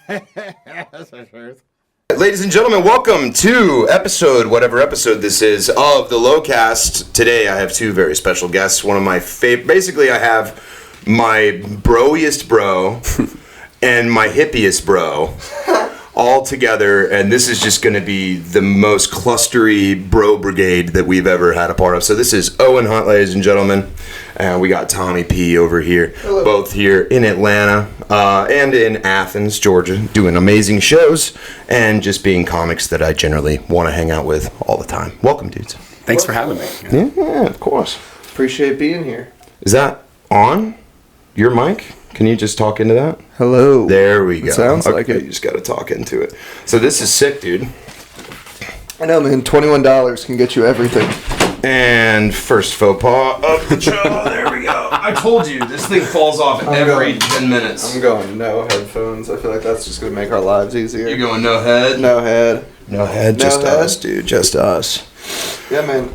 That's my first. Ladies and gentlemen, welcome to whatever episode this is, of the Lowcast. Today I have two very special guests. One of my basically I have my broiest bro and my hippiest bro all together, and this is just going to be the most clustery bro brigade that we've ever had a part of. So this is Owen Hunt, ladies and gentlemen. We got Tommy P over here. Hello. Both here in Atlanta and in Athens, Georgia, doing amazing shows and just being comics that I generally want to hang out with all the time. Welcome, dudes. Thanks for having me. Yeah, of course. Appreciate being here. Is that on your mic? Can you just talk into that? Hello. There we go. Sounds like it. You just got to talk into it. So this is sick, dude. I know, man. $21 can get you everything. And first faux pas of the show. There we go. I told you, this thing falls off every 10 minutes. I'm going no headphones. I feel like that's just going to make our lives easier. You're going no head? No head. No head, just us, dude. Just us. Yeah, man.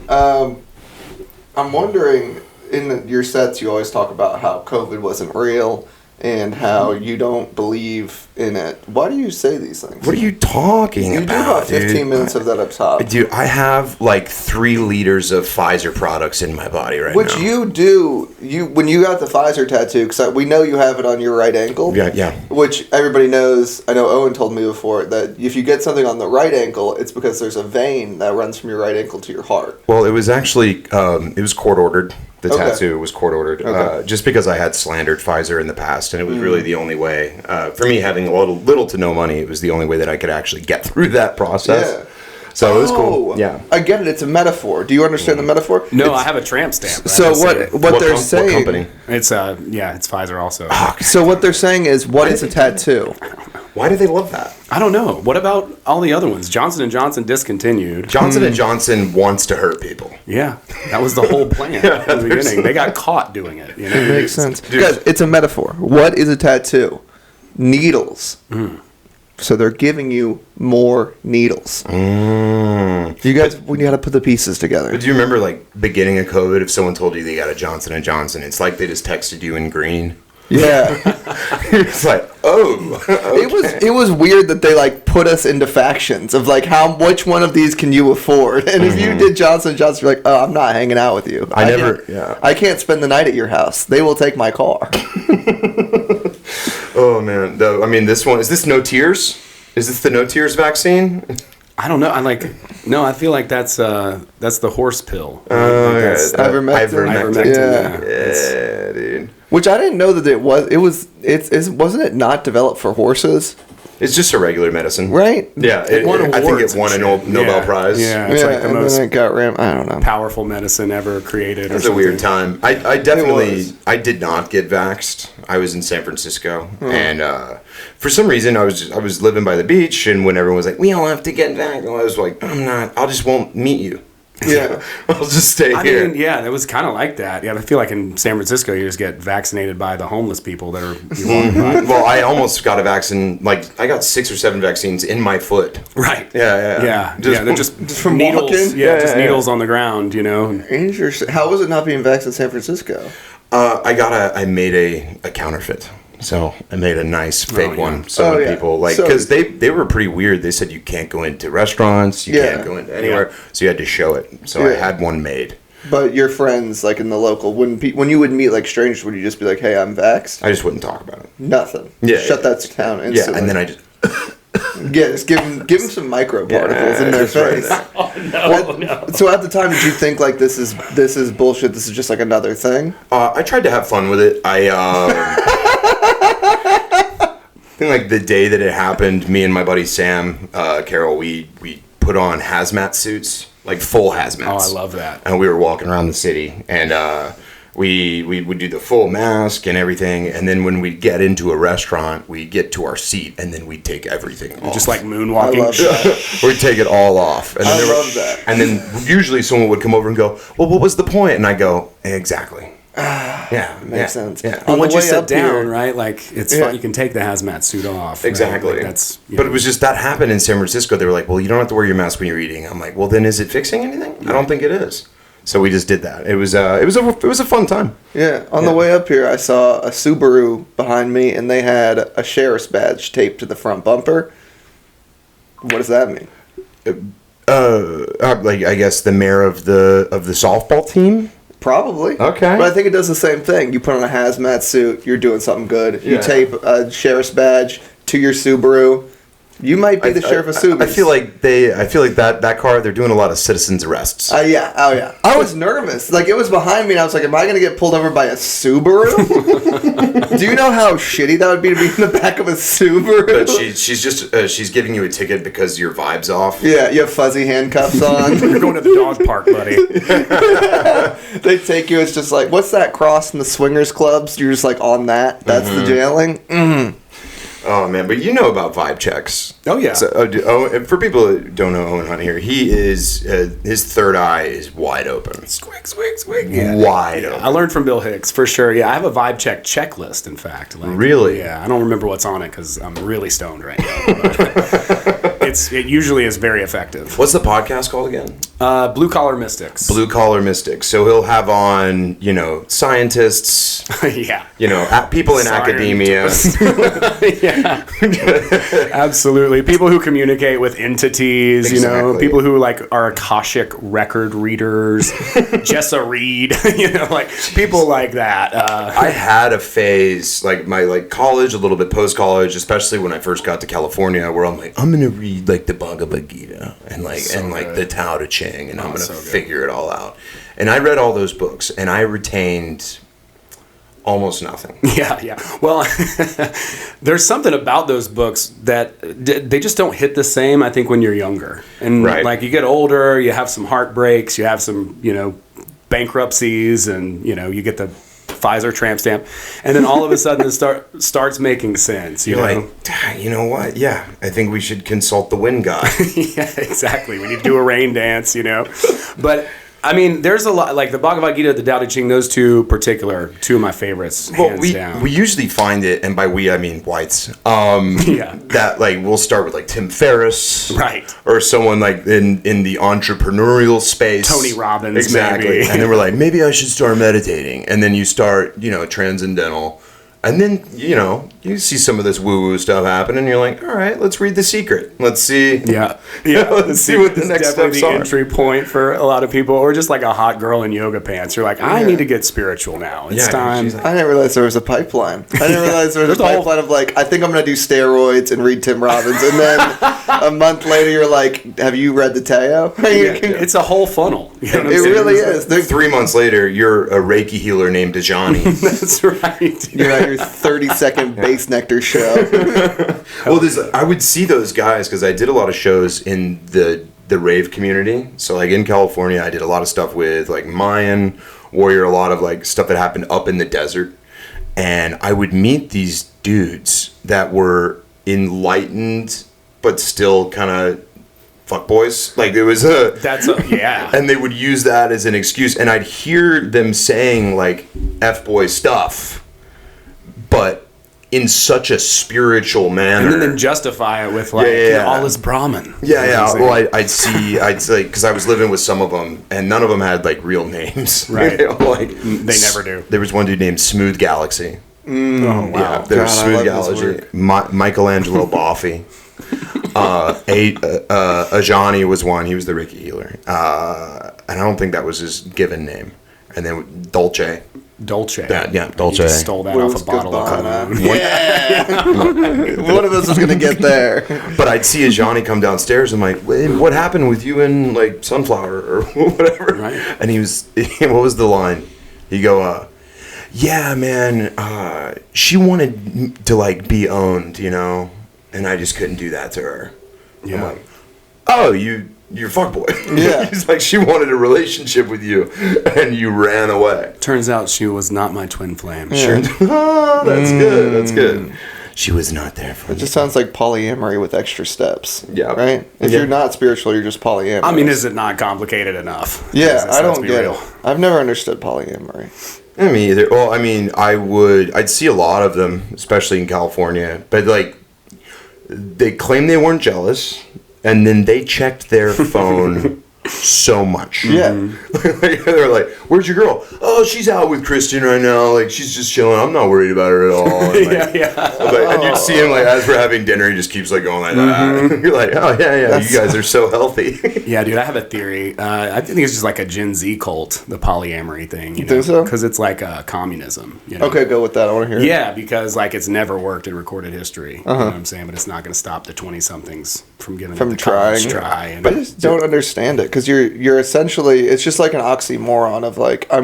I'm wondering, in your sets, you always talk about how COVID wasn't real and how you don't believe in it. Why do you say these things? What are you talking about, You do about 15 minutes of that up top. Dude, I have like 3 liters of Pfizer products in my body right now. Which you do, when you got the Pfizer tattoo, because we know you have it on your right ankle. Yeah. Which everybody knows. I know Owen told me before that if you get something on the right ankle, it's because there's a vein that runs from your right ankle to your heart. Well, it was actually, it was court ordered. The Okay. tattoo was court ordered, just because I had slandered Pfizer in the past, and it was really the only way. For me, having little to no money, it was the only way that I could actually get through that process. Yeah. So it was cool. Yeah, I get it. It's a metaphor. Do you understand the metaphor? No, I have a tramp stamp. So what they're saying? What company? It's it's Pfizer also. So what they're saying is, what is a tattoo? Why do they love that? I don't know. What about all the other ones? Johnson & Johnson discontinued. Johnson & Johnson wants to hurt people. Yeah, that was the whole plan at the beginning. They got caught doing it. You know? It makes sense. Guys, it's a metaphor. What is a tattoo? Needles. So they're giving you more needles. You guys, we got to put the pieces together. But do you remember, like, beginning of COVID, if someone told you they got a Johnson & Johnson, it's like they just texted you in green. Yeah. It's like, oh. Okay. It was weird that they like put us into factions of like which one of these can you afford? And if you did Johnson & Johnson, you're like, oh, I'm not hanging out with you. I can't spend the night at your house. They will take my car. Oh man. This one, is this no tears? Is this the no tears vaccine? I don't know. I feel like that's the horse pill. Ivermectin. Yeah, dude. Which I didn't know that it wasn't it not developed for horses? It's just a regular medicine. Right? Yeah. I think it won a Nobel Prize. Yeah, it's like the most then it got I don't know. powerful medicine ever created. It was a weird time. I did not get vaxxed. I was in San Francisco, and for some reason I was living by the beach, and when everyone was like, "We all have to get vaxxed," I was like, "I'm not. I just won't meet you." Yeah, I'll just stay here. It was kind of like that. Yeah, I feel like in San Francisco, you just get vaccinated by the homeless people that are walking by. Well, I almost got a vaccine. Like, I got 6 or 7 vaccines in my foot. Right. Yeah. They're just from needles. walking? Yeah, needles on the ground. You know. Interesting. How was it not being vaxxed in San Francisco? I made a counterfeit. So I made a nice fake one. So people because they were pretty weird. They said you can't go into restaurants, you can't go into anywhere, so you had to show it. So I had one made. But your friends, like in the local, when you would meet like strangers, would you just be like, "Hey, I'm vaxxed"? I just wouldn't talk about it. Nothing. Yeah. Shut that down instantly. Yeah, and then I just. Just give them some microparticles in their face. Right no. So at the time, did you think like this is bullshit? This is just like another thing? I tried to have fun with it. I think like the day that it happened, me and my buddy Sam Carroll, we put on hazmat suits, like full hazmats. Oh, I love that. And we were walking around the city, and we would do the full mask and everything, and then when we get into a restaurant, we get to our seat, and then we take everything off. Just like moonwalking. I love that. We'd take it all off. And then love that. And then usually someone would come over and go, "Well, what was the point?" And I go, "Exactly." Makes sense. Yeah. But once you sit up down, here, right? Like it's fun. You can take the hazmat suit off. Exactly. Right? Like, but it was just that happened in San Francisco. They were like, "Well, you don't have to wear your mask when you're eating." I'm like, "Well, then is it fixing anything?" I don't think it is. So we just did that. It was a fun time. Yeah. On the way up here, I saw a Subaru behind me, and they had a sheriff's badge taped to the front bumper. What does that mean? Like I guess the mayor of the softball team. Probably. Okay. But I think it does the same thing. You put on a hazmat suit, you're doing something good. You tape a sheriff's badge to your Subaru. You might be the sheriff of Subaru. I feel like that car, they're doing a lot of citizens arrests. Yeah. Oh, yeah. I was nervous. Like, it was behind me, and I was like, am I going to get pulled over by a Subaru? Do you know how shitty that would be to be in the back of a Subaru? But she's giving you a ticket because your vibe's off. Yeah, you have fuzzy handcuffs on. You're going to the dog park, buddy. They take you, it's just like, what's that cross in the swingers clubs? You're just like on that. That's the jailing. Mm-hmm. Oh man, but you know about vibe checks. Oh yeah. So, for people who don't know Owen Hunt here, he is his third eye is wide open. Squig. Yeah. Wide open. I learned from Bill Hicks for sure. Yeah, I have a vibe check checklist. In fact, really? Yeah, I don't remember what's on it because I'm really stoned right now. It usually is very effective. What's the podcast called again? Blue Collar Mystics. Blue Collar Mystics. So he'll have on, scientists. Yeah. People in academia. Yeah. Absolutely. People who communicate with entities, Exactly. people who are Akashic record readers, Jessa Reed, people like that. I had a phase, my college, a little bit post-college, especially when I first got to California, where I'm like, I'm going to read the Bhagavad Gita and the Tao Te Ching, and I'm going to figure it all out. And I read all those books, and I retained almost nothing. Yeah. Well, there's something about those books that they just don't hit the same, I think, when you're younger. And you get older, you have some heartbreaks, you have some, bankruptcies, and, you get the Pfizer tramp stamp, and then all of a sudden it starts making sense. You're like, you know what? Yeah, I think we should consult the wind god. Yeah, exactly. We need to do a rain dance, But I mean, there's a lot, the Bhagavad Gita, the Tao Te Ching, those two of my favorites, hands down. We usually find it, and by we I mean whites. That we'll start with Tim Ferriss, right, or someone in the entrepreneurial space, Tony Robbins, exactly. Maybe. And then we're like, maybe I should start meditating, and then you start, transcendental. And then, you see some of this woo-woo stuff happen, and you're like, all right, let's read The Secret. Let's see. Yeah. Let's see what the next steps the are. Entry point for a lot of people, or just a hot girl in yoga pants. You're like, I need to get spiritual now. It's time. I didn't realize there was a pipeline. I didn't realize there was a pipeline of I think I'm going to do steroids and read Tim Robbins. And then a month later, you're like, have you read the Tao? It's a whole funnel. It really is. 3 months later, you're a Reiki healer named Dejani. That's right. You're at your 30-second bass nectar show. Well, I would see those guys because I did a lot of shows in the rave community. So in California, I did a lot of stuff with Mayan Warrior, a lot of stuff that happened up in the desert. And I would meet these dudes that were enlightened, but still kind of fuckboys. There was and they would use that as an excuse. And I'd hear them saying F-boy stuff, but in such a spiritual manner, and then justify it with all this Brahmin. Yeah. Well, I'd see, because I was living with some of them, and none of them had real names. Right. They never do. There was one dude named Smooth Galaxy. Oh wow. Yeah, there was Smooth Galaxy. Michelangelo Boffi. Ajani was one. He was the Reiki healer. And I don't think that was his given name. And then Dolce. Dolce. Dolce. You just stole that off a bottle of cologne. Yeah. One of us is going to get there. But I'd see Ajani come downstairs and what happened with you and Sunflower or whatever? Right. And what was the line? He'd go, yeah, man, she wanted to be owned, and I just couldn't do that to her. Yeah. I'm like, oh, you're fuckboy. Yeah. He's like, she wanted a relationship with you, and you ran away. Turns out she was not my twin flame. Yeah. Sure. Oh, that's good. That's good. She was not there for me. It just sounds like polyamory with extra steps. Yeah. Right? If you're not spiritual, you're just polyamorous. I mean, is it not complicated enough? Yeah, I don't get it. I've never understood polyamory. Me either. Well, I mean, I'd see a lot of them, especially in California, but they claim they weren't jealous, and then they checked their phone so much. Yeah. They're like, where's your girl? Oh, she's out with Christian right now. Like, she's just chilling. I'm not worried about her at all. And and you'd see him, like, as we're having dinner, he just keeps, like, going like that. You're like, oh, yeah, you guys are so healthy. Yeah, dude, I have a theory. I think it's just like a Gen Z cult, the polyamory thing. You think so? Because it's like communism. You know? Okay, go with that. I want to hear it. Yeah, because, like, it's never worked in recorded history. You know what I'm saying? But it's not going to stop the 20-somethings from giving it the college try. And I just don't understand it, because you're essentially, it's just like an oxymoron of, like, I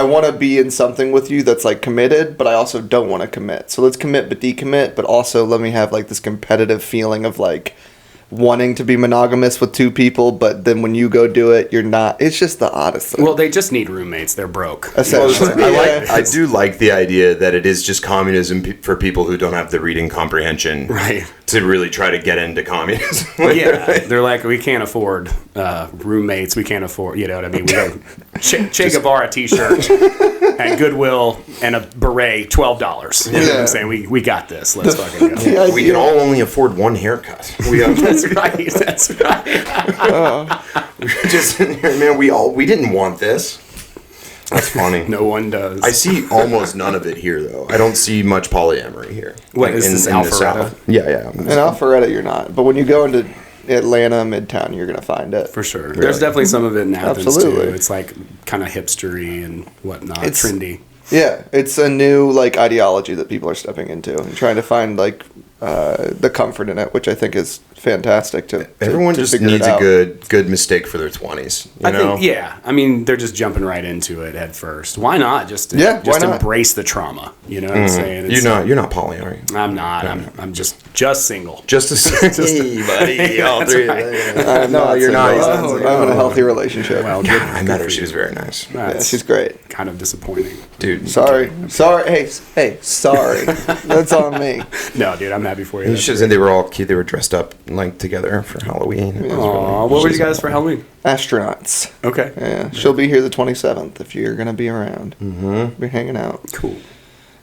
want to be in something with you that's, like, committed, but I also don't want to commit. So let's commit but decommit, but also let me have, like, this competitive feeling of, like, wanting to be monogamous with two people, but then when you go do it, you're not. It's just the oddest thing. Well, they just need roommates. They're broke. Essentially. I do like the idea that it is just communism for people who don't have the reading comprehension to really try to get into communism. They're like, we can't afford roommates. We can't afford, you know what I mean? We got Che Guevara t-shirt and Goodwill and a beret, $12. You know what I'm saying? We got this. Let's fucking go. We can all only afford one haircut. That's right. We were just sitting here, man. We didn't want this. That's funny. No one does. I see almost none of it here, though. I don't see much polyamory here. What is this, Alpharetta? Yeah. In Alpharetta, you're not. But when you go into Atlanta, Midtown, you're going to find it. For sure. Really? There's definitely some of it in Athens, Absolutely. too. It's like kind of hipstery and whatnot. It's trendy. Yeah. It's a new, like, ideology that people are stepping into and trying to find, like, the comfort in it, which I think is fantastic everyone just needs a good mistake for their 20s. I think, I mean, they're just jumping right into it at first. Why not just embrace the trauma? You know what I'm saying? You're not poly, are you? I'm not. I'm just single. Just hey, buddy. All three. No, you're not. I'm in a healthy relationship. Well, I met her. She was very nice. Yeah, she's great. Kind of disappointing, dude. Sorry. Hey, sorry. That's on me. No, dude, I'm happy for you. And they were all cute. They were dressed up like together for Halloween. Aww, what were you guys for Halloween? Astronauts. Okay. Yeah, she'll be here the 27th if you're gonna be around. Mm-hmm. Be hanging out. Cool.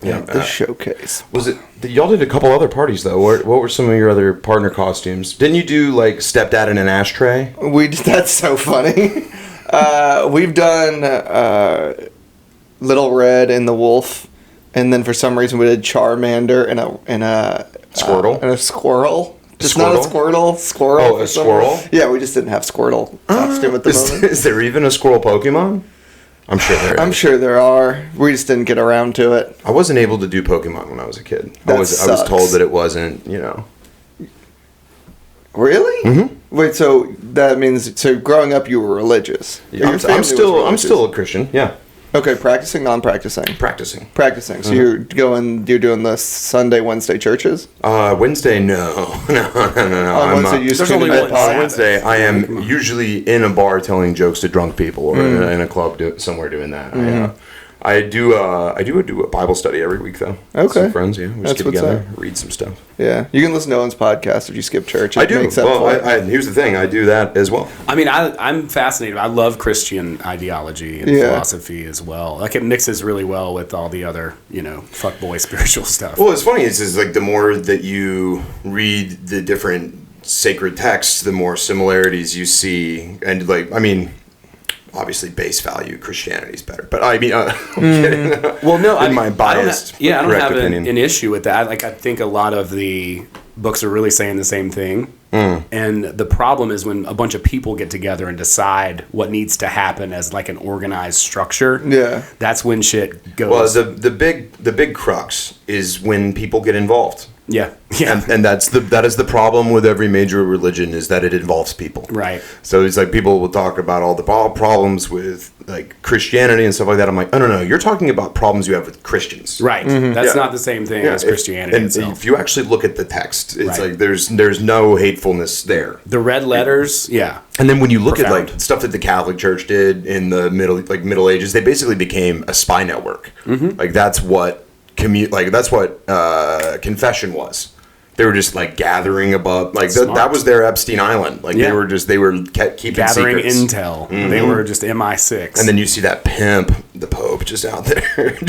Yeah, the showcase. Was it? Y'all did a couple other parties though. What were some of your other partner costumes? Didn't you do like stepdad in an ashtray? That's so funny. We've done Little Red and the Wolf, and then for some reason we did Charmander and a Squirtle and a squirrel. Just Squirtle? not a Squirtle. Squirrel. Oh, a squirrel. Yeah, we just didn't have Squirtle costume at the moment. Is there even a squirrel Pokemon? I'm sure there is. I'm sure there are. We just didn't get around to it. I wasn't able to do Pokemon when I was a kid. I was told that it wasn't, Really? Mm-hmm. Wait, so that means growing up you were religious? Yeah, I'm still a Christian. Yeah. Okay, practicing, non-practicing. Practicing. So you're doing the Sunday, Wednesday churches? Wednesday, no. On Wednesday, I am usually in a bar telling jokes to drunk people, or in a club somewhere doing that. Mm-hmm. I do a Bible study every week though. Okay. Some friends, we just get together, read some stuff. Yeah, you can listen to Owen's podcast if you skip church. I do. Here's the thing, I do that as well. I mean, I'm fascinated. I love Christian ideology and philosophy as well. Like it mixes really well with all the other, fuckboy spiritual stuff. Well, it's funny. It's like the more that you read the different sacred texts, the more similarities you see, and obviously, base value Christianity is better, but I mean, I'm kidding. Well, no, my biased, I don't have an issue with that. I think a lot of the books are really saying the same thing, and the problem is when a bunch of people get together and decide what needs to happen as like an organized structure. Yeah, that's when shit goes. Well, the big crux is when people get involved. Yeah. And that is the problem with every major religion, is that it involves people. Right. So it's like people will talk about all the problems with like Christianity and stuff like that. I'm like, no, you're talking about problems you have with Christians. Right. Mm-hmm. That's not the same thing as Christianity itself. If you actually look at the text, it's like there's no hatefulness there. The red letters, And then when you look at like stuff that the Catholic Church did in the Middle Ages, they basically became a spy network. Mm-hmm. Like that's what confession was. They were just like gathering above, like that was their Epstein Island. Like they were keeping gathering secrets. Intel. Mm-hmm. They were just MI6. And then you see that pimp, the Pope, just out there.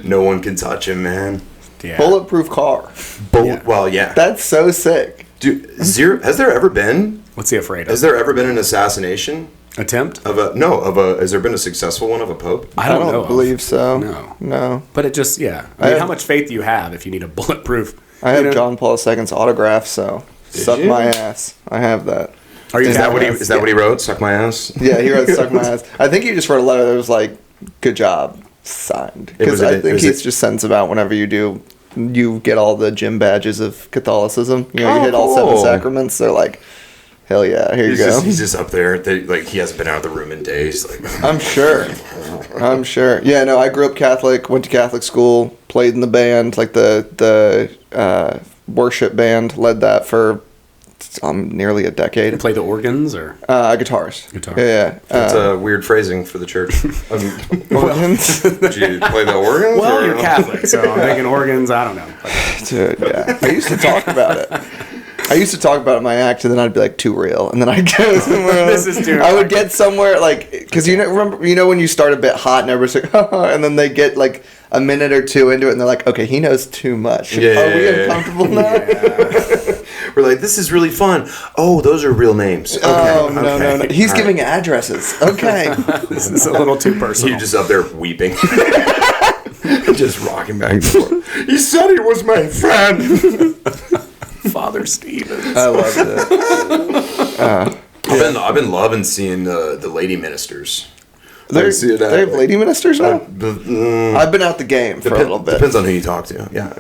No one can touch him, man. Yeah. Bulletproof car. Well, yeah. That's so sick. Has there ever been? What's he afraid of? Has there ever been an assassination attempt? Has there been a successful one of a pope? I don't believe so. No. But it just, I mean, how much faith do you have if you need a bulletproof? I have John Paul II's autograph, so suck my ass. I have that. Is that what he wrote? Suck my ass? Yeah, he wrote suck my ass. I think he just wrote a letter that was like, good job, signed. Because I think he just sends them out whenever you get all the gym badges of Catholicism. You hit all 7 sacraments. They're like, hell yeah, here you go. He's just up there. He hasn't been out of the room in days. I'm sure. Yeah, no, I grew up Catholic, went to Catholic school, played in the band, like the worship band, led that for nearly a decade. You play the organs or? Guitars. Yeah. That's a weird phrasing for the church. Organs? Did you play the organs? Well, you're Catholic, so I'm thinking organs, I don't know. Dude, yeah. I used to talk about it. In my act, and then I'd be like, too real, and then I'd go somewhere else. This is too. I would get somewhere like, because remember when you start a bit hot and everybody's like, and then they get like a minute or two into it, and they're like, okay, he knows too much. Are we uncomfortable now? Yeah. We're like, this is really fun. Oh, those are real names. Okay. Oh, no. He's giving addresses. Okay. This is a little too personal. You're just up there weeping. Just rocking back and forth. He said he was my friend. Father Stevens. I loved it. I've been loving seeing the lady ministers. They have lady ministers now? I've been out the game for a little bit. Depends on who you talk to. Yeah.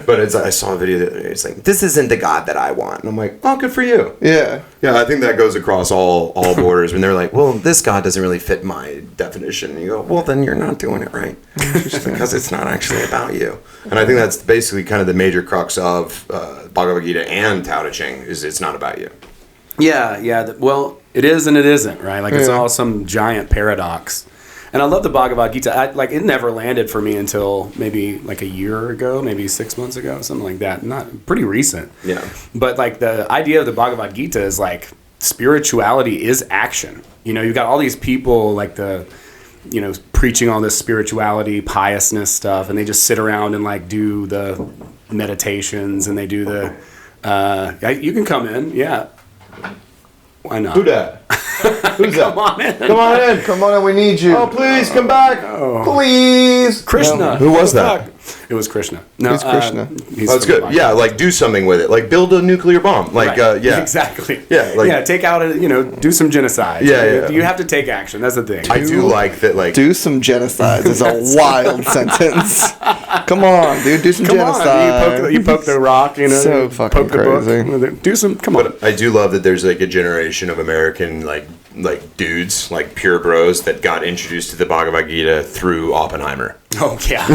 But I saw a video that it's like, this isn't the God that I want. And I'm like, oh, good for you. Yeah. Yeah, I think that goes across all borders. When they're like, well, this God doesn't really fit my definition. And you go, well, then you're not doing it right. Because it's not actually about you. And I think that's basically kind of the major crux of Bhagavad Gita and Tao Te Ching is it's not about you. Yeah. Well, it is and it isn't, right? Like, it's all some giant paradox. And I love the Bhagavad Gita. It never landed for me until maybe like a year ago, maybe 6 months ago, something like that. Not pretty recent. Yeah. But like the idea of the Bhagavad Gita is like spirituality is action. You've got all these people like preaching all this spirituality, piousness stuff, and they just sit around and like do the meditations and they do the. You can come in, yeah. Why not? Who that? Who's that? Come on in. Come on in, we need you. Oh, please come back. Please. Krishna. No. Who was that? It was Krishna. No, He's Krishna. That's good. Yeah, like do something with it. Like build a nuclear bomb. Like, right. Yeah. Exactly. Yeah, take out do some genocide. Yeah. You have to take action. That's the thing. I do like that, like... Do some genocide is a wild sentence. Come on, dude, do some genocide. You poke the rock, So fucking poke the crazy. book. Do some, come on. But I do love that there's like a generation of American, like dudes, like pure bros that got introduced to the Bhagavad Gita through Oppenheimer. Oh yeah.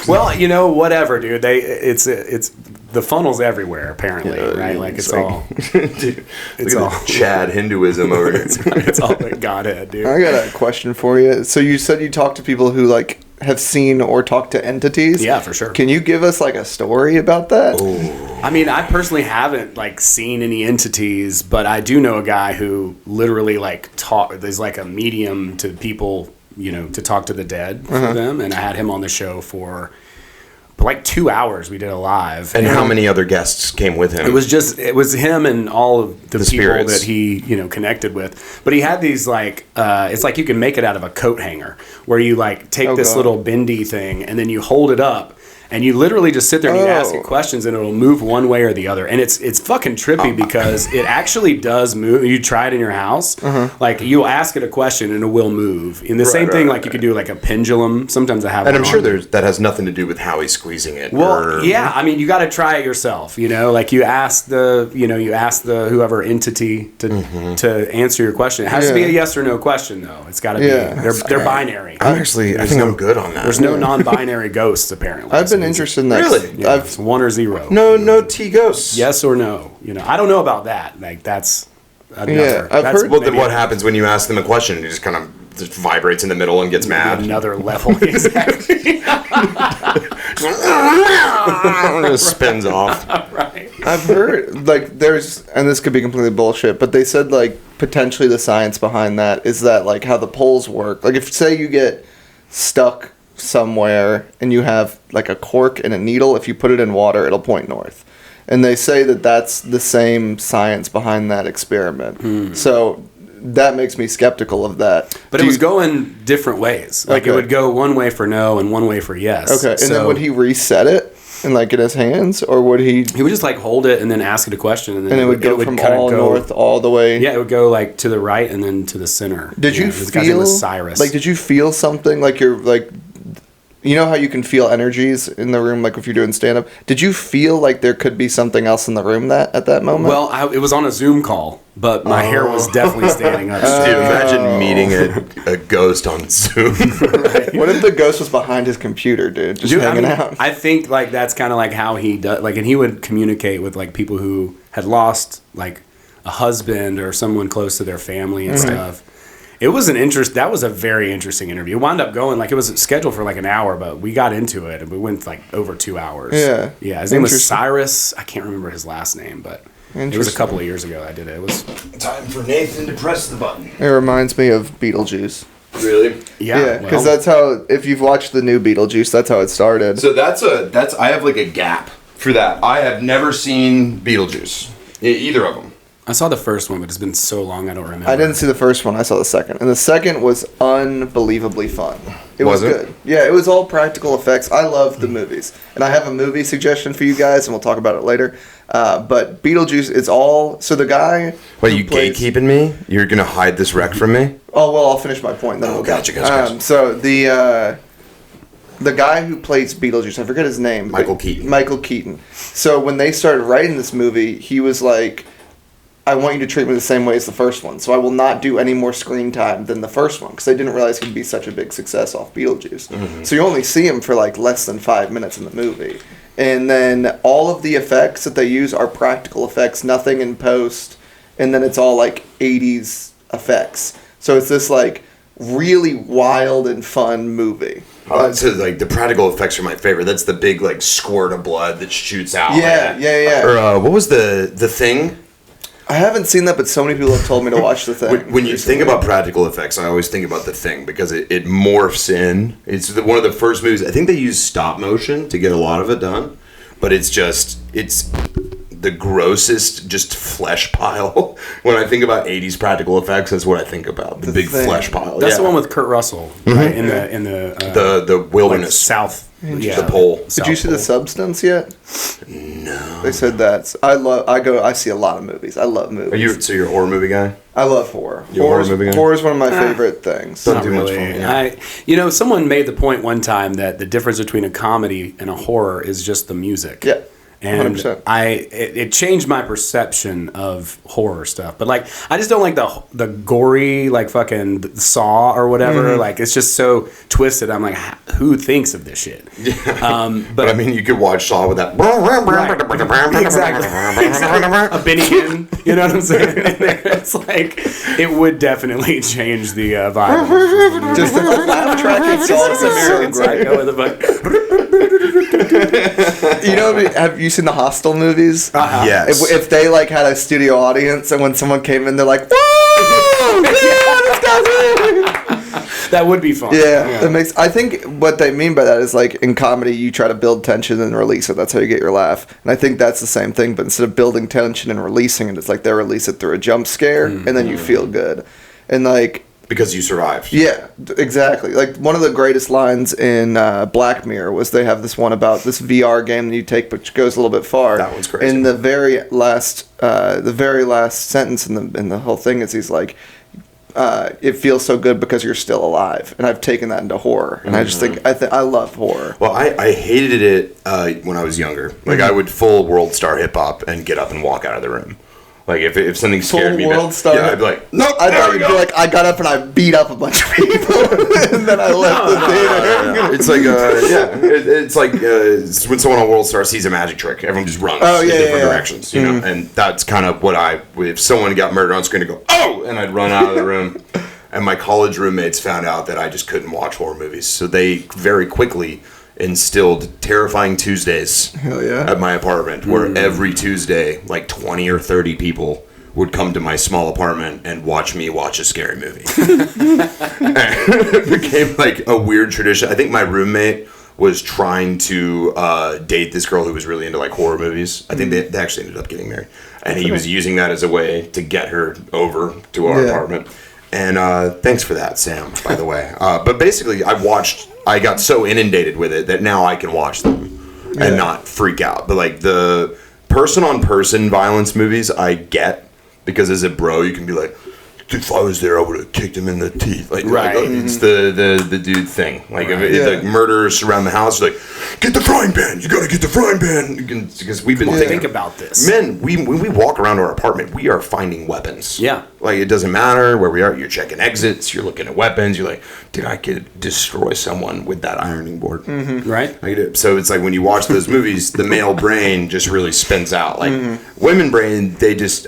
Well, whatever, dude. It's the funnel's everywhere apparently, right? Like it's all. Dude, it's all Chad Hinduism over here. It's all the Godhead, dude. I got a question for you. So you said you talked to people who like have seen or talked to entities. Yeah, for sure. Can you give us like a story about that? Ooh. I mean, I personally haven't like seen any entities, but I do know a guy who literally like there's like a medium to people, to talk to the dead for them, and I had him on the show for like 2 hours. We did a live. And how many other guests came with him? It was him and all of the people spirits that he connected with. But he had these like it's like you can make it out of a coat hanger where you like take this little bendy thing and then you hold it up. And you literally just sit there and you ask it questions and it'll move one way or the other. And it's fucking trippy because it actually does move. You try it in your house. Like you'll ask it a question and it will move. And the same thing, like you could do like a pendulum. Sometimes I have and I'm sure that has nothing to do with how he's squeezing it. Well, yeah. I mean, you got to try it yourself. Like you ask the whoever entity to answer your question. It has to be a yes or no question though. It's got to be. They're binary. I think I'm good on that. There's no non-binary ghosts apparently. I've been interested in that. Really? Yeah, it's 1 or 0. No T ghosts. Yes or no. I don't know about that. Like that's. I've heard. Well, then what happens when you ask them a question? It just kind of just vibrates in the middle and gets mad. Another level, exactly. Just spins off. Right. I've heard like there's, and this could be completely bullshit, but they said like potentially the science behind that is that like how the poles work. Like if say you get stuck somewhere and you have like a cork and a needle, if you put it in water it'll point north, And they say that that's the same science behind that experiment. So that makes me skeptical of that. But it was going different ways. Like it would go one way for no and one way for yes. Okay, and then would he reset it and like in his hands, or would he? He would just like hold it and then ask it a question, and then it would go from all north all the way. Yeah, it would go like to the right and then to the center. Did you feel Cyrus? Like? Did you feel something like you're like? You know how you can feel energies in the room, like if you're doing stand-up? Did you feel like there could be something else in the room at that moment? Well, it was on a Zoom call, but my hair was definitely standing up. Dude, imagine meeting a ghost on Zoom. Right. What if the ghost was behind his computer, dude, hanging out? I think like that's kind of like how he does, like, and he would communicate with like people who had lost like a husband or someone close to their family and stuff. It was that was a very interesting interview. It wound up going, like, it was scheduled for like an hour, but we got into it and we went like over 2 hours. Yeah. Yeah. His name was Cyrus. I can't remember his last name, but it was a couple of years ago I did it. It was time for Nathan to press the button. It reminds me of Beetlejuice. Really? Yeah, because that's how, if you've watched the new Beetlejuice, that's how it started. So I have like a gap for that. I have never seen Beetlejuice. Either of them. I saw the first one, but it's been so long I don't remember. I didn't see the first one. I saw the second. And the second was unbelievably fun. It was good. Yeah, it was all practical effects. I love the movies. And I have a movie suggestion for you guys, and we'll talk about it later. But Beetlejuice, it's all... So the guy... Wait, you gatekeeping me? You're going to hide this wreck from me? Oh, well, I'll finish my point. Then gotcha. So the guy who plays Beetlejuice, I forget his name. Michael Keaton. Michael Keaton. So when they started writing this movie, he was like... I want you to treat me the same way as the first one, so I will not do any more screen time than the first one, because I didn't realize he'd be such a big success off Beetlejuice. Mm-hmm. So you only see him for like less than 5 minutes in the movie. And then all of the effects that they use are practical effects, nothing in post, and then it's all like 80s effects. So it's this like really wild and fun movie. So like the practical effects are my favorite. That's the big like squirt of blood that shoots out. Yeah. Or what was the Thing? I haven't seen that, but so many people have told me to watch The Thing. When you think about practical effects, I always think about The Thing because it morphs in. It's one of the first movies. I think they use stop motion to get a lot of it done, but it's the grossest just flesh pile. When I think about 80s practical effects, that's what I think about. The big Thing. Flesh pile. That's the one with Kurt Russell, right? In the wilderness. Like south. The pole. Did you see The Substance yet? No. They said that. I see a lot of movies. I love movies. You're a horror movie guy? I love horror. Horror is one of my favorite things. Not really. Someone made the point one time that the difference between a comedy and a horror is just the music. Yeah. And 100%. it changed my perception of horror stuff. But like, I just don't like the gory, like fucking Saw or whatever. Mm-hmm. Like, it's just so twisted. I'm like, who thinks of this shit? Yeah. But I mean, you could watch Saw with that. Right. Exactly. A Benny Hinn. You know what I'm saying? It's like, it would definitely change the vibe. Just the laugh track itself is so great. You know, have you seen the Hostel movies? Uh-huh. Yes. If they like had a studio audience and when someone came in, they're like, "Whoa, yeah, this guy's that would be fun." Yeah. I think what they mean by that is like in comedy, you try to build tension and release it. That's how you get your laugh. And I think that's the same thing, but instead of building tension and releasing it, it's like they release it through a jump scare, and then you feel good. And like. Because you survived. Yeah, exactly. Like one of the greatest lines in Black Mirror was they have this one about this VR game that you take, which goes a little bit far. That one's crazy. In the very last sentence in the whole thing is he's like, "It feels so good because you're still alive," and I've taken that into horror, and I just think I love horror. Well, I hated it when I was younger. Like I would full world star hip hop and get up and walk out of the room. Like if something scared me, I'd be like, nope. I thought you'd be like, I got up and I beat up a bunch of people, and then I left the theater. It's like, it's like when someone on World Star sees a magic trick, everyone just runs in different directions, you know. And that's kind of what if someone got murdered on screen, I'd go, oh, and I'd run out of the room. And my college roommates found out that I just couldn't watch horror movies, so they very quickly instilled terrifying Tuesdays at my apartment, where every Tuesday, like 20 or 30 people would come to my small apartment and watch me watch a scary movie. It became like a weird tradition. I think my roommate was trying to date this girl who was really into like horror movies. I think they actually ended up getting married, and he was using that as a way to get her over to our apartment. And thanks for that, Sam, by the way. But basically, I got so inundated with it that now I can watch them and not freak out. But like the person-on-person violence movies, I get, because as a bro, you can be like, if I was there, I would have kicked him in the teeth. Like, it's the dude thing. Like, if murderers surround the house, like, get the frying pan. You got to get the frying pan. Because we've been think about this. Men, when we walk around our apartment, we are finding weapons. Yeah. Like, it doesn't matter where we are. You're checking exits. You're looking at weapons. You're like, dude, I could destroy someone with that ironing board. Mm-hmm. Right. So it's like when you watch those movies, the male brain just really spins out. Like, women brain, they just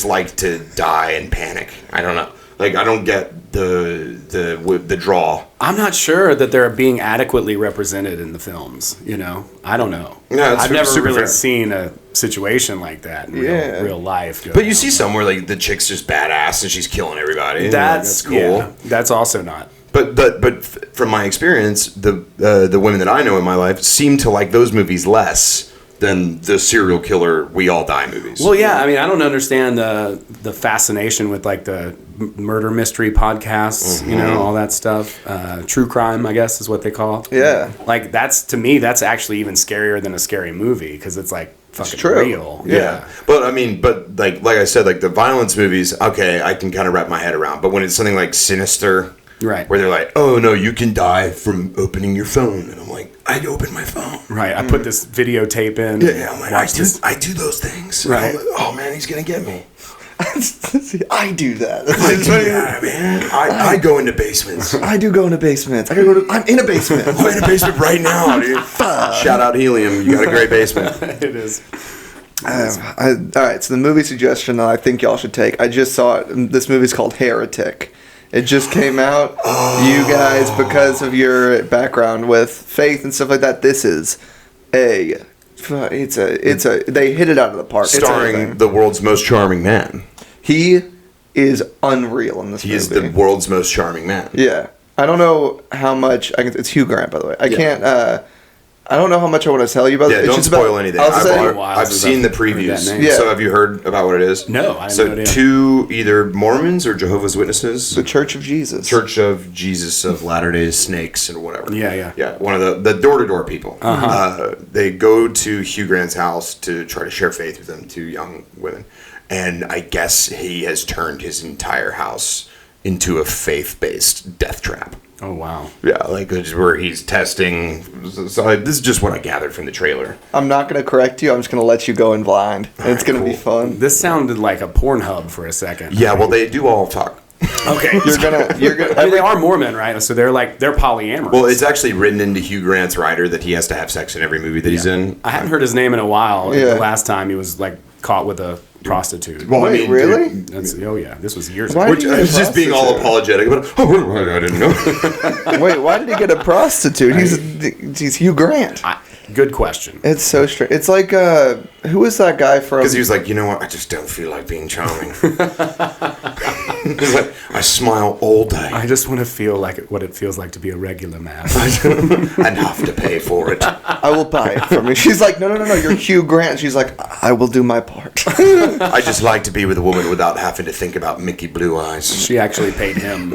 like to die and panic. I don't know. Like, I don't get the draw. I'm not sure that they're being adequately represented in the films, you know? I don't know. Yeah, I've never really seen a situation like that in real life. But you see somewhere, like, the chick's just badass and she's killing everybody. That's cool. Yeah, that's also not. But from my experience, the women that I know in my life seem to like those movies less than the serial killer We All Die movies. Well, yeah, I mean, I don't understand the fascination with like the murder mystery podcasts, you know, all that stuff. True crime, I guess, is what they call it. Yeah. Like, to me, that's actually even scarier than a scary movie, because it's like fucking real. Yeah. But I mean, like I said, like the violence movies, okay, I can kind of wrap my head around. But when it's something like Sinister, right, where they're like, oh no, you can die from opening your phone, and I'm like, I open my phone. Right, I put this videotape in. Yeah, I'm like, I do those things. Right. Like, oh man, he's gonna get me. I do that. Man. I go into basements. I do go into basements. I'm in a basement. I'm in a basement right now, dude. Shout out Helium. You got a great basement. It is. All right, so the movie suggestion that I think y'all should take, I just saw it. This movie's called Heretic. It just came out. You guys, because of your background with faith and stuff like that, this is they hit it out of the park. Starring the world's most charming man. He is unreal in this movie. He is the world's most charming man. Yeah. I don't know how much, it's Hugh Grant, by the way. I don't know how much I want to tell you about it. Yeah, don't spoil anything. I've seen the previews. So have you heard about what it is? No, I have no idea. Two either Mormons or Jehovah's Witnesses. The Church of Jesus. Church of Jesus of Latter-day Snakes or whatever. Yeah. One of the door-to-door people. They go to Hugh Grant's house to try to share faith with them, two young women. And I guess he has turned his entire house into a faith-based death trap. Oh, wow. Yeah, like where he's testing. So this is just what I gathered from the trailer. I'm not going to correct you. I'm just going to let you go in blind. And it's going to be fun. This sounded like a Pornhub for a second. Yeah, well, they do all talk. Okay. You're gonna. I mean, they are Mormon, right? So they're polyamorous. Well, it's actually written into Hugh Grant's rider that he has to have sex in every movie that he's in. I haven't heard his name in a while. The last time he was like caught with a prostitute. Well, wait, really? This was years ago. I was just being all apologetic about it. Oh, I didn't know. Wait, why did he get a prostitute? He's Hugh Grant. Good question. It's so strange. It's like, who was that guy from... Because he was like, you know what, I just don't feel like being charming. He's like, I smile all day. I just want to feel like what it feels like to be a regular man. And have to pay for it. I will buy it from you. She's like, no, you're Hugh Grant. She's like, I will do my part. I just like to be with a woman without having to think about Mickey Blue Eyes. She actually paid him.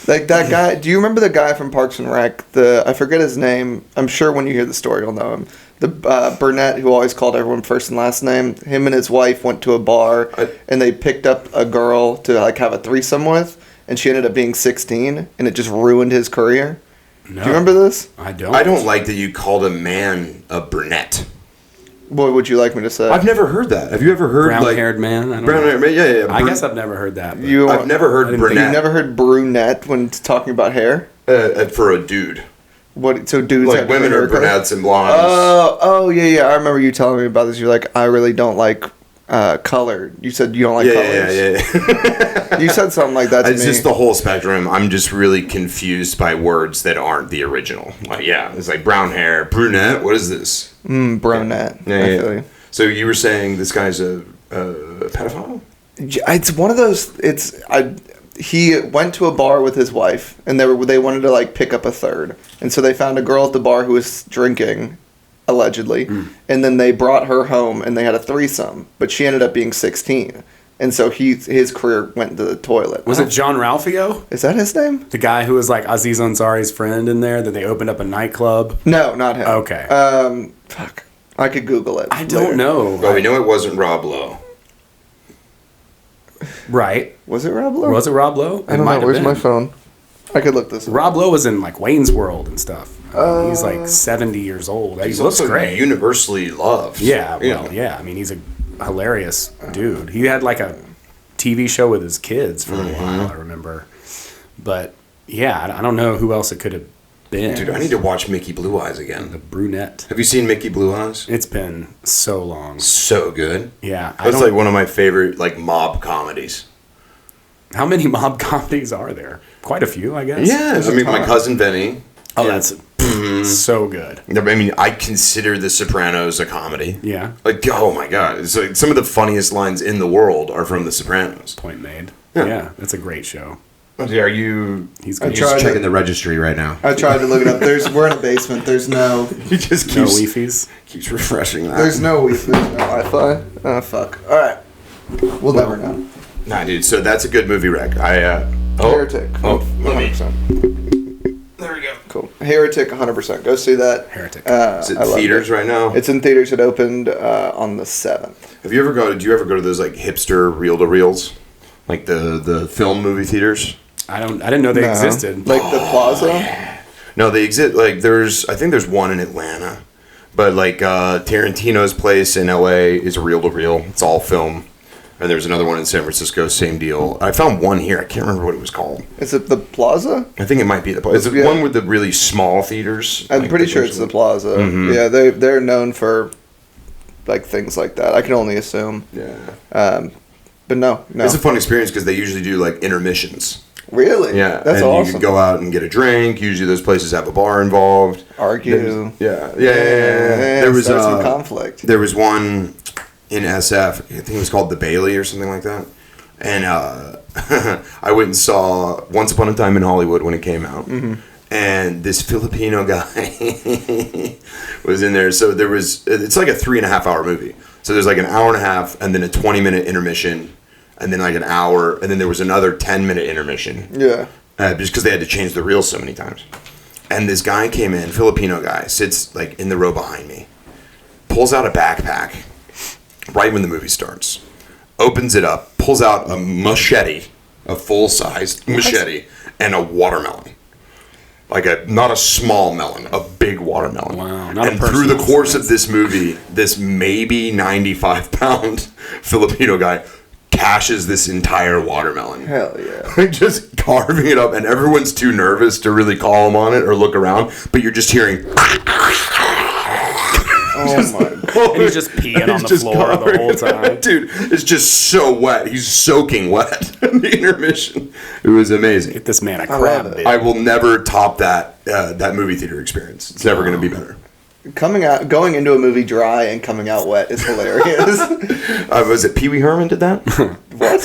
Like that guy, do you remember the guy from Parks and Rec? I forget his name. I'm sure when you hear the story you'll know him. The Burnett who always called everyone first and last name. Him and his wife went to a bar and they picked up a girl to like have a threesome with, and she ended up being 16, and it just ruined his career. No. Do you remember this? I don't. I don't like that you called a man a brunette. What would you like me to say? I've never heard that. Have you ever heard brown-haired man? Brown-haired man, yeah. I guess I've never heard that. I've never heard brunette. You've never heard brunette when talking about hair? For a dude. What? So dudes like women are brunettes and blondes. Oh, yeah. I remember you telling me about this. You're like, I really don't like color. You said you don't like colors. Yeah. You said something like that to me. It's just the whole spectrum. I'm just really confused by words that aren't the original. Like, it's like brown hair, brunette. What is this? Brunette. Yeah. So you were saying this guy's a pedophile? It's one of those. he went to a bar with his wife, and they wanted to like pick up a third, and so they found a girl at the bar who was drinking, allegedly, and then they brought her home, and they had a threesome, but she ended up being 16, and so his career went to the toilet. Was it John Ralphio? Is that his name? The guy who was like Aziz Ansari's friend in there, that they opened up a nightclub? No, not him. Okay. Fuck. I could Google it. I don't know. Well, we know it wasn't Rob Lowe. Right. Was it Rob Lowe? Was it Rob Lowe? I don't know. Where's my phone? I could look this up. Rob Lowe was in like Wayne's World and stuff. He's like 70 years old. He looks great. Universally loved. Yeah, well, yeah. I mean, he's a hilarious dude. He had like a TV show with his kids for a while, I remember. But yeah, I don't know who else it could have been. Dude, I need to watch Mickey Blue Eyes again. The brunette. Have you seen Mickey Blue Eyes? It's been so long. So good. Yeah. That's like one of my favorite like mob comedies. How many mob comedies are there? Quite a few, I guess. Yeah, I mean, My Cousin Vinny. Oh, that's so good. I mean, I consider The Sopranos a comedy. Yeah. Like, oh my God. It's like some of the funniest lines in the world are from The Sopranos. Point made. Yeah, that's a great show. Are you... He's checking the registry right now. I tried to look it up. We're in a basement. There's no... He just no Wi-Fi's? Keeps refreshing that. There's no Wi-Fi. There's no Wi-Fi. Oh, fuck. All right. We'll never know. Nah, dude. So that's a good movie rec. Heretic. Oh, let me... 100%. There we go. Cool. Heretic, 100%. Go see that. Heretic. Is it in theaters right now? It's in theaters. It opened on the 7th. Did you ever go to those like hipster reel-to-reels? Like the film movie theaters? I didn't know they existed. Like the Plaza? Yeah. No, they exist. Like I think there's one in Atlanta. But like Tarantino's place in LA is a reel-to-reel. It's all film. And there's another one in San Francisco, same deal. I found one here. I can't remember what it was called. Is it the Plaza? I think it might be the Plaza. It's the one with the really small theaters. I'm pretty sure it's the Plaza. Mm-hmm. Yeah, they're known for like things like that. I can only assume. Yeah. But no. It's a fun experience because they usually do like intermissions. Really? Yeah. That's and awesome. You can go out and get a drink. Usually those places have a bar involved. Argue. Yeah. There was some conflict. There was one in SF. I think it was called the Bailey or something like that. And I went and saw Once Upon a Time in Hollywood when it came out. Mm-hmm. And this Filipino guy was in there. So it's like a 3.5 hour movie. So there's like an hour and a half and then a 20-minute intermission. And then like an hour, and then there was another 10-minute intermission. Yeah. Just because they had to change the reels so many times. And this guy came in, Filipino guy, sits like in the row behind me, pulls out a backpack right when the movie starts, opens it up, pulls out a machete, a full-sized machete, and a watermelon. Like not a small melon, a big watermelon. Wow. And through the course of this movie, this maybe 95-pound Filipino guy cashes this entire watermelon. Hell yeah. Like just carving it up, and everyone's too nervous to really call him on it or look around, but you're just hearing oh my god. And he's just peeing on the floor the whole time. Dude, it's just so wet. He's soaking wet in the intermission. It was amazing. Get this man a crab. I will never top that movie theater experience. It's never going to be better. Going into a movie dry and coming out wet is hilarious. Was it Pee Wee Herman did that? What?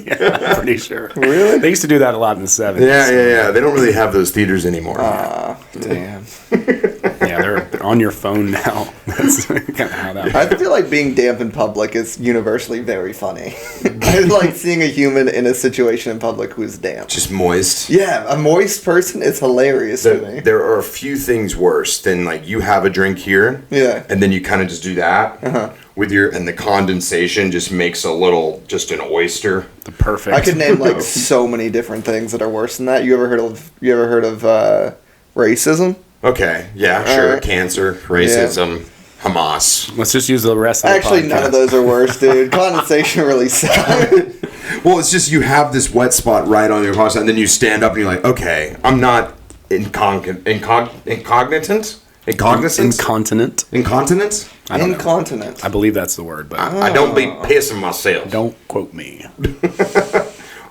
Yeah, I'm pretty sure. Really? They used to do that a lot in the 70s. Yeah. They don't really have those theaters anymore. Damn. Yeah, they're on your phone now. That's kind of how that I feel like being damp in public is universally very funny. I like seeing a human in a situation in public who's damp. Just moist. Yeah, a moist person is hilarious to me. There are a few things worse than like you have a drink here, and then you kind of just do that with and the condensation just makes just an oyster. The perfect. I could name like so many different things that are worse than that. You ever heard of racism? Okay, yeah, sure. Cancer, racism, Hamas. Let's just use the rest of the Actually, none of those are worse, dude. Condensation really sucks. Well, it's just you have this wet spot right on your constant, and then you stand up and you're like, okay, I'm not incontinent? Incontinent? Incontinent. I believe that's the word, but I don't be pissing myself. Don't quote me.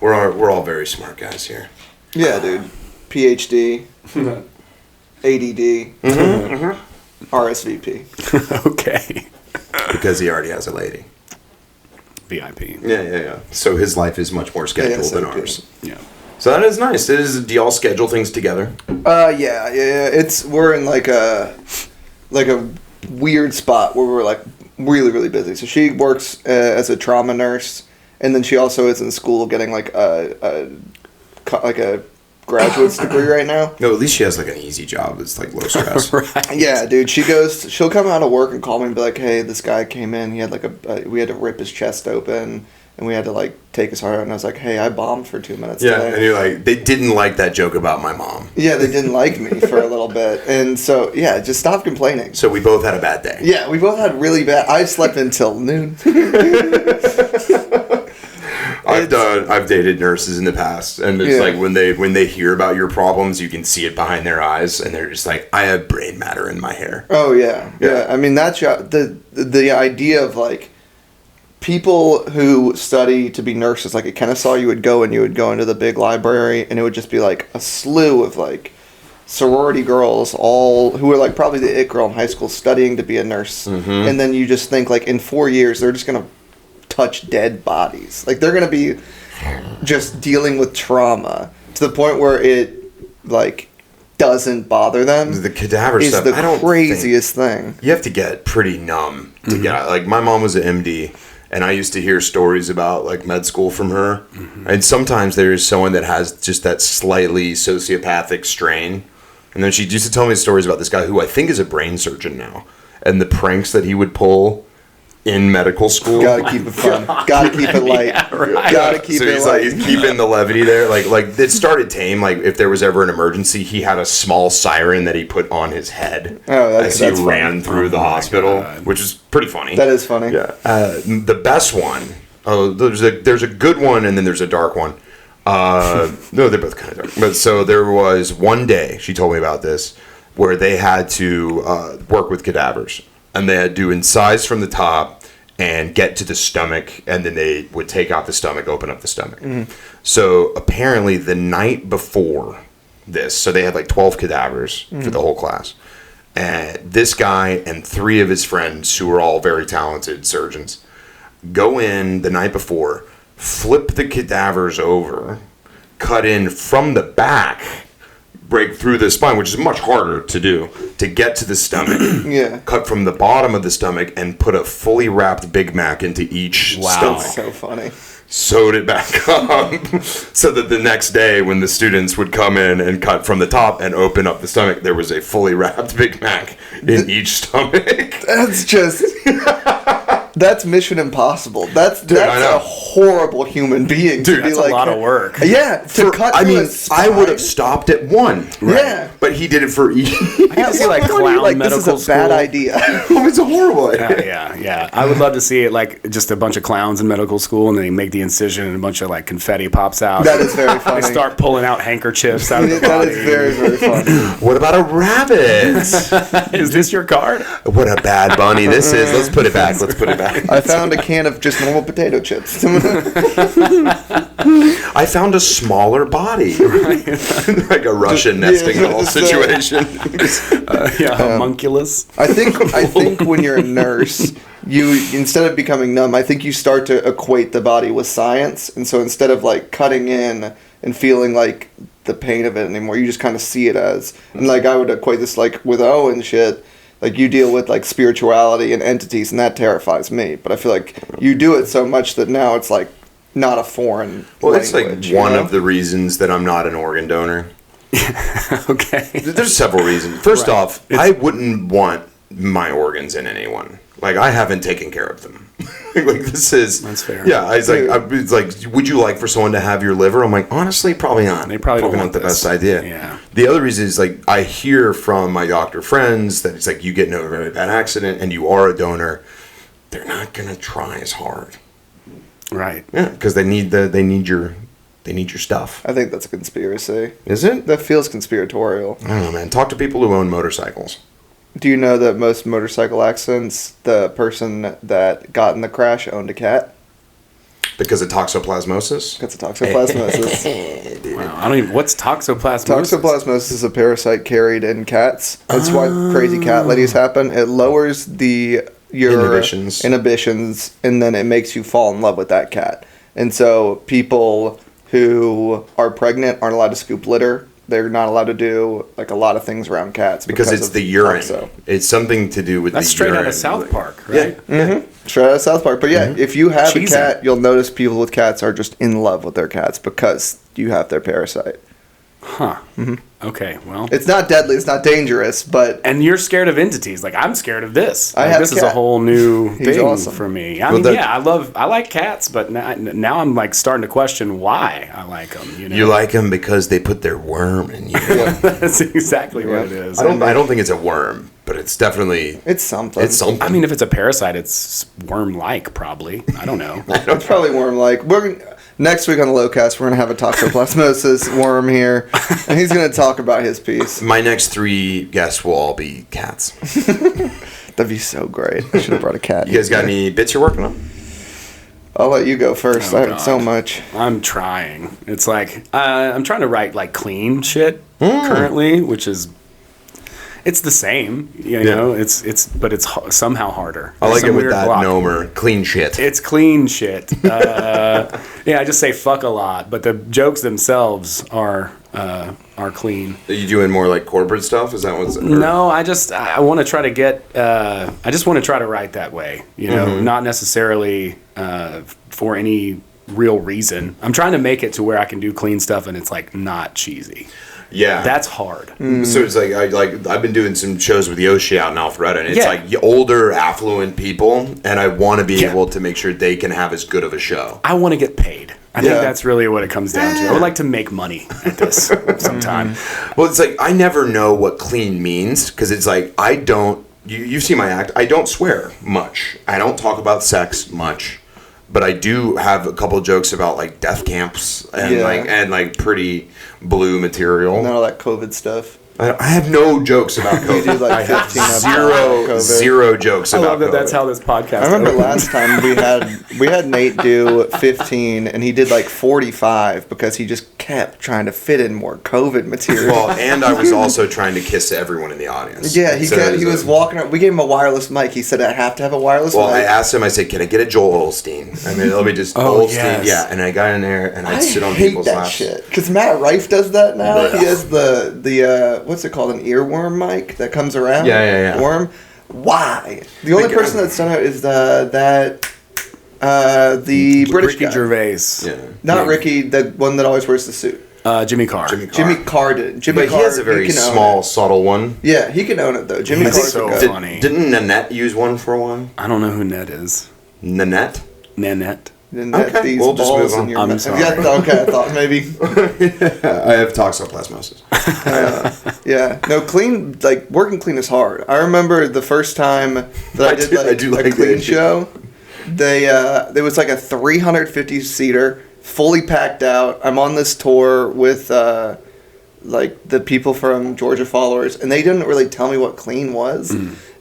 We're all very smart guys here. Yeah, dude. PhD. ADD. RSVP. Okay. Because he already has a lady. VIP. Yeah. So his life is much more scheduled than ours. Yeah. So that is nice. Do y'all schedule things together? Yeah. We're in like a weird spot where we're like really, really busy. So she works as a trauma nurse, and then she also is in school getting like a graduate's degree right now. No, at least she has like an easy job. It's like low stress. Right. Yeah, dude. She'll come out of work and call me and be like, "Hey, this guy came in. He had like we had to rip his chest open, and we had to like take his heart out." And I was like, "Hey, I bombed for 2 minutes today." And you're like, they didn't like that joke about my mom. Yeah, they didn't like me for a little bit, and so yeah, just stop complaining. So we both had a bad day. Yeah, we both had really bad. I slept until noon. I've dated nurses in the past, and it's like when they hear about your problems, you can see it behind their eyes, and they're just like, I have brain matter in my hair. Oh yeah. I mean, that's the idea of like people who study to be nurses. Like at Kennesaw, you would go into the big library, and it would just be like a slew of like sorority girls, all who were like probably the it girl in high school, studying to be a nurse, and then you just think like in 4 years they're just gonna touch dead bodies. Like they're gonna be just dealing with trauma to the point where it like doesn't bother them. The cadaver is stuff the craziest thing. You have to get pretty numb to get out. Like my mom was an MD, and I used to hear stories about like med school from her. And sometimes there is someone that has just that slightly sociopathic strain. And then she used to tell me stories about this guy who I think is a brain surgeon now, and the pranks that he would pull in medical school. Gotta keep it fun. Gotta keep it light. Yeah, right. Gotta keep it light. Like, he's keeping the levity there. Like it started tame. Like if there was ever an emergency, he had a small siren that he put on his head as he ran through the hospital, which is pretty funny. That is funny. Yeah. The best one. Oh, there's a good one, and then there's a dark one. No, they're both kind of dark. But so there was one day, she told me about this, where they had to work with cadavers. And they had to incise from the top and get to the stomach, and then they would take out the stomach, open up the stomach. So apparently the night before this, so they had like 12 cadavers for the whole class. And this guy and 3 of his friends, who were all very talented surgeons, go in the night before, flip the cadavers over, cut in from the back, break through the spine, which is much harder to do, to get to the stomach. Cut from the bottom of the stomach and put a fully wrapped Big Mac into each stomach. That's so funny. Sewed it back up so that the next day when the students would come in and cut from the top and open up the stomach, there was a fully wrapped Big Mac in each stomach. That's just... That's Mission Impossible. That's a horrible human being. Dude, to be that's like, a lot of work. Yeah, I would have stopped at 1. Right? Yeah, but he did it for each. I gotta see like clown medical this is a school. bad idea. It's a horrible idea. Yeah. I would love to see it like just a bunch of clowns in medical school, and then they make the incision, and a bunch of like confetti pops out. That is very funny. They start pulling out handkerchiefs out of the body. That is very, very funny. What about a rabbit? Is this your card? What a bad bunny this is. Let's put it back. I found a can of just normal potato chips. I found a smaller body. Like a Russian nesting doll situation. Homunculus. I think when you're a nurse, you, instead of becoming numb, I think you start to equate the body with science. And so instead of like cutting in and feeling like the pain of it anymore, you just kind of see it as, and like I would equate this like with Owen shit. Like, you deal with, like, spirituality and entities, and that terrifies me. But I feel like you do it so much that now it's, like, not a foreign language. It's, like, one of the reasons that I'm not an organ donor. Okay. There's several reasons. First off, I wouldn't want my organs in anyone. Like, I haven't taken care of them. Like, this is... That's fair. Yeah, it's like, would you like for someone to have your liver? I'm like, honestly, probably not. They probably don't not want the this. best idea. Yeah. The other reason is, like, I hear from my doctor friends that it's like, you get in a very bad accident and you are a donor, they're not going to try as hard. Right. Yeah, because they need your stuff. I think that's a conspiracy. Is it? That feels conspiratorial. I don't know, man. Talk to people who own motorcycles. Do you know that most motorcycle accidents, the person that got in the crash owned a cat? Because of toxoplasmosis? Because of toxoplasmosis. Wow. I don't even... What's toxoplasmosis? Toxoplasmosis is a parasite carried in cats. That's why crazy cat ladies happen. It lowers the your inhibitions, and then it makes you fall in love with that cat. And so people who are pregnant aren't allowed to scoop litter. They're not allowed to do like a lot of things around cats because it's the urine. Toxo. It's something to do with that's the urine. That's straight out of South Park, right? Yeah. Straight out of South Park. But yeah, if you have a cat, you'll notice people with cats are just in love with their cats because you have their parasite. Huh. Okay, well. It's not deadly, it's not dangerous, but... And you're scared of entities. Like, I'm scared of this. This is a whole new thing awesome. for me. I mean, I like cats, but now I'm, like, starting to question why I like them, you know? You like them because they put their worm in you. That's exactly what it is. I don't think it's a worm, but it's definitely... It's something. I mean, if it's a parasite, it's worm-like, probably. I don't know. It's probably worm-like. Next week on the Lowcast, we're going to have a toxoplasmosis worm here, and he's going to talk about his piece. My next 3 guests will all be cats. That'd be so great. I should have brought a cat. You guys got any bits you're working on? I'll let you go first. I have so much. I'm trying. It's like, I'm trying to write, like, clean shit currently, which is... It's the same, you know. But it's somehow harder. I like it with that nomer, clean shit. It's clean shit. I just say fuck a lot, but the jokes themselves are clean. Are you doing more like corporate stuff? Is that what's? No, I want to try to get. I just want to try to write that way. You know, not necessarily for any real reason. I'm trying to make it to where I can do clean stuff and it's like not cheesy. Yeah, that's hard. So it's like I've been doing some shows with Yoshi out in Alpharetta, and it's like older, affluent people, and I want to be able to make sure they can have as good of a show. I want to get paid. I think that's really what it comes down to. I would like to make money at this sometime. Well, it's like I never know what clean means because it's like I don't. You see my act. I don't swear much. I don't talk about sex much. But I do have a couple of jokes about like death camps and like pretty blue material. Not all that COVID stuff. I have no jokes about COVID. You do like 15 zero jokes about COVID. I love that that's how this podcast I remember last time we had Nate do 15 and he did like 45 because he just kept trying to fit in more COVID material. Well, and I was also trying to kiss everyone in the audience. Yeah, he was walking around. We gave him a wireless mic. He said, I have to have a wireless mic. Well, I asked him, I said, can I get a Joel Osteen? I mean, let me just, Osteen. Yeah, and I got in there and I'd sit on people's laps. I hate that shit. Because Matt Rife does that now. He has the what's it called, an earworm mic that comes around? Yeah. Worm. Why? The only person that's done it is the British Ricky guy. Gervais. Yeah. Not Ricky, the one that always wears the suit. Jimmy Carr. Jimmy Carr did. But he has a very small, subtle one. Yeah, he can own it though. Jimmy Carr's so funny. Didn't Nanette use one for a while? I don't know who Ned is. Nanette. Okay, these we'll just move on. I'm sorry. Okay, I thought maybe. I have toxoplasmosis. No, clean, like, working clean is hard. I remember the first time that I did a clean show, there was like a 350-seater, fully packed out. I'm on this tour with, like, the people from Georgia Followers, and they didn't really tell me what clean was.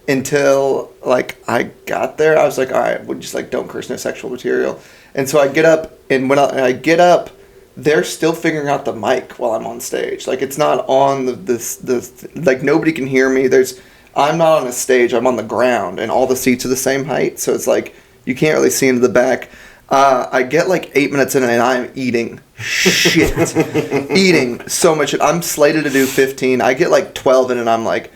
Until, like, I got there. I was like, all right, we'll just, like, don't curse, no sexual material. And so I get up, and when I get up, they're still figuring out the mic while I'm on stage. Like, it's not on like, nobody can hear me. I'm not on a stage. I'm on the ground, and all the seats are the same height. So it's like, you can't really see into the back. I get, like, 8 minutes in, and I'm eating shit. Eating so much shit. I'm slated to do 15. I get, like, 12 in, and I'm like...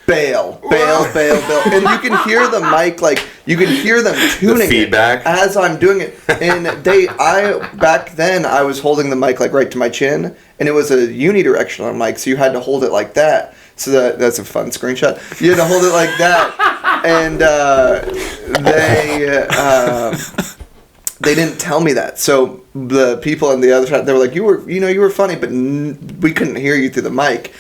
Bail. And you can hear the mic, like, you can hear them tuning feedback it as I'm doing it. And back then, I was holding the mic, like, right to my chin, and it was a unidirectional mic, so you had to hold it like that. So that's a fun screenshot. You had to hold it like that. And they didn't tell me that. So the people on the other side, they were like, you were funny, but we couldn't hear you through the mic.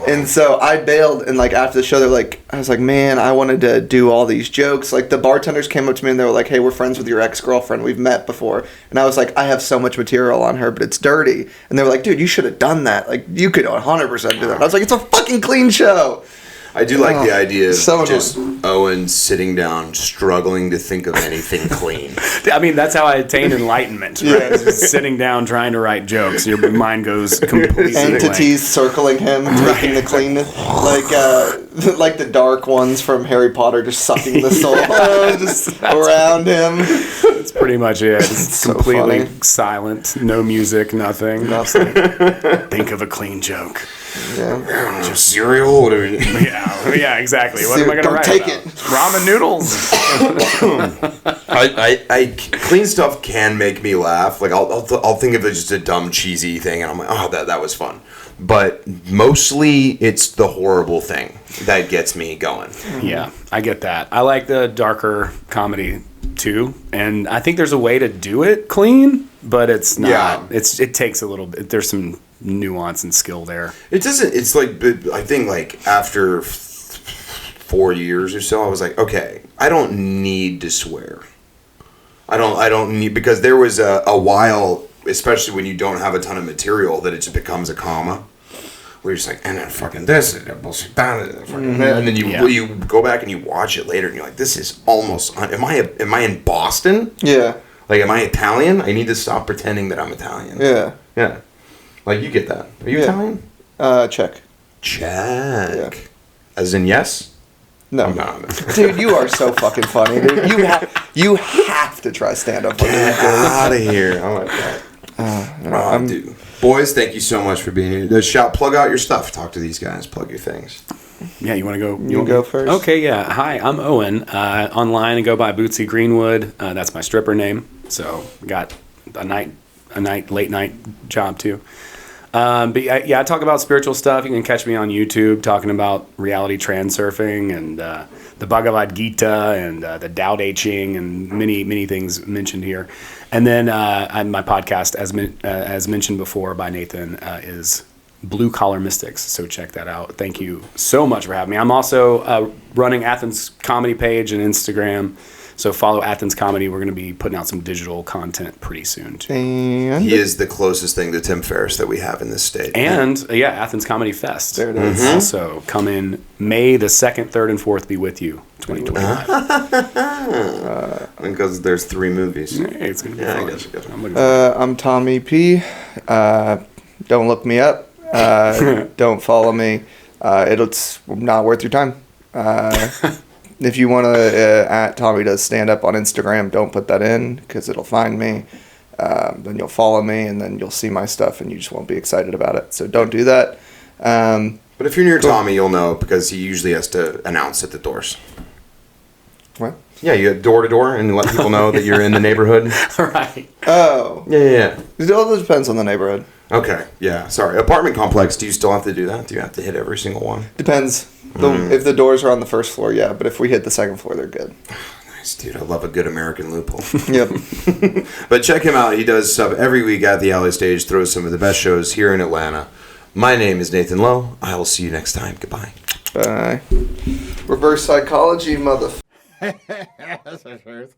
And so I bailed, and like after the show, I was like, man, I wanted to do all these jokes. Like the bartenders came up to me and they were like, hey, we're friends with your ex-girlfriend. We've met before. And I was like, I have so much material on her, but it's dirty. And they were like, dude, you should have done that. Like you could 100% do that. And I was like, it's a fucking clean show. I do like the idea of just Owen sitting down, struggling to think of anything clean. I mean, that's how I attain enlightenment. Right? Just sitting down, trying to write jokes. Your mind goes completely entities circling him, taking the cleanness, like the dark ones from Harry Potter, just sucking the soul just around him. That's pretty much it. It's completely silent, no music, nothing. Think of a clean joke. Yeah. Just cereal. Yeah, exactly. What am I going to write take about? It. Ramen noodles. I clean stuff can make me laugh. Like I'll think of it just a dumb cheesy thing, and I'm like, oh, that was fun. But mostly it's the horrible thing that gets me going. Yeah, I get that. I like the darker comedy too, and I think there's a way to do it clean, but it's not. Yeah. It takes a little bit. There's some nuance and skill there. It doesn't. It's like, I think like after 4 years or so, I was like, okay, I don't need to swear. I don't need, because there was a while, especially when you don't have a ton of material, that it just becomes a comma. Where you're just like, and then fucking this, and bullshit that, and then you go back and you watch it later, and you're like, this is almost. Am I in Boston? Yeah. Like, am I Italian? I need to stop pretending that I'm Italian. Yeah. Yeah. Like, you get that. Are you Italian? Check. Yeah. As in yes? No. Dude, you are so fucking funny, dude. You have to try stand-up. Get out of here. I like that. Dude. Boys, thank you so much for being here. Plug out your stuff. Talk to these guys. Plug your things. Yeah, you want to go? You go first? Okay, yeah. Hi, I'm Owen. Online, I go by Bootsy Greenwood. That's my stripper name. So, got a late night job too. But I talk about spiritual stuff. You can catch me on YouTube talking about reality transurfing and the Bhagavad Gita and the Tao Te Ching and many things mentioned here. And then my podcast, as mentioned before by Nathan, is Blue Collar Mystics. So check that out. Thank you so much for having me. I'm also running Athens Comedy page and Instagram. So follow Athens Comedy. We're going to be putting out some digital content pretty soon, too. And he is the closest thing to Tim Ferriss that we have in this state. And, Athens Comedy Fest. There it is. Mm-hmm. Also, come in May the 2nd, 3rd, and 4th. Be with you, 2025. Because there's 3 movies. Hey, it's going to be fun. I guess. I'm Tommy P. Don't look me up. Don't follow me. It's not worth your time. If you want to, at Tommy Does Stand Up on Instagram, don't put that in because it'll find me. Then you'll follow me and then you'll see my stuff and you just won't be excited about it. So don't do that. But if you're near Tommy, you'll know because he usually has to announce at the doors. What? Yeah, you go door to door and let people know that you're in the neighborhood. Right. Oh. Yeah. It all depends on the neighborhood. Okay. Yeah. Sorry. Apartment complex. Do you still have to do that? Do you have to hit every single one? Depends. If the doors are on the first floor, yeah. But if we hit the second floor, they're good. Nice, dude. I love a good American loophole. Yep. But check him out. He does stuff every week at the Alley Stage. Throws some of the best shows here in Atlanta. My name is Nathan Lowe. I will see you next time. Goodbye. Bye. Reverse psychology, motherfucker. That's my first.